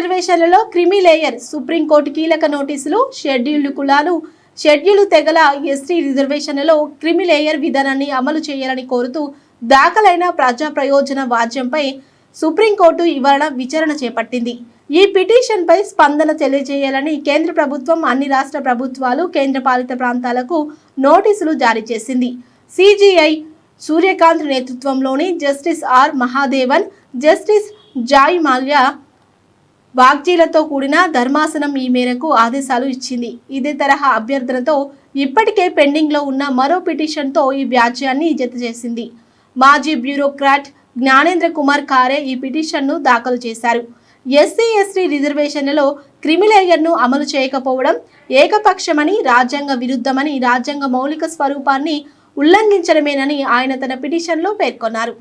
రిజర్వేషన్లలో క్రిమి layer supreme court కీలక నోటీసులు షెడ్యూల్డ్ కులాలు షెడ్యూల్ తెగల ఎస్టీ రిజర్వేషన్లలో క్రిమి లేయర్ విధానాన్ని అమలు చేయాలని కోరుతూ దాఖలైన ప్రజా ప్రయోజన వాద్యంపై సుప్రీంకోర్టు ఇవాళ విచారణ చేపట్టింది. ఈ పిటిషన్పై స్పందన తెలియజేయాలని కేంద్ర ప్రభుత్వం అన్ని రాష్ట్ర ప్రభుత్వాలు కేంద్రపాలిత ప్రాంతాలకు నోటీసులు జారీ చేసింది. సిజిఐ సూర్యకాంత్ నేతృత్వంలోని justice R Mahadevan, justice Joymalya బాగ్జీలతో కూడిన ధర్మాసనం ఈ మేరకు ఆదేశాలు ఇచ్చింది. ఇదే తరహా అభ్యర్థనతో ఇప్పటికే పెండింగ్లో ఉన్న మరో పిటిషన్తో ఈ వ్యాజ్యాన్ని జతచేసింది. మాజీ బ్యూరోక్రాట్ జ్ఞానేంద్ర కుమార్ ఖారే ఈ పిటిషన్ను దాఖలు చేశారు. ఎస్సీ ఎస్టీ రిజర్వేషన్లలో క్రిమిలేయర్ను అమలు చేయకపోవడం ఏకపక్షమని, రాజ్యాంగ విరుద్ధమని, రాజ్యాంగ మౌలిక స్వరూపాన్ని ఉల్లంఘించడమేనని ఆయన తన పిటిషన్లో పేర్కొన్నారు.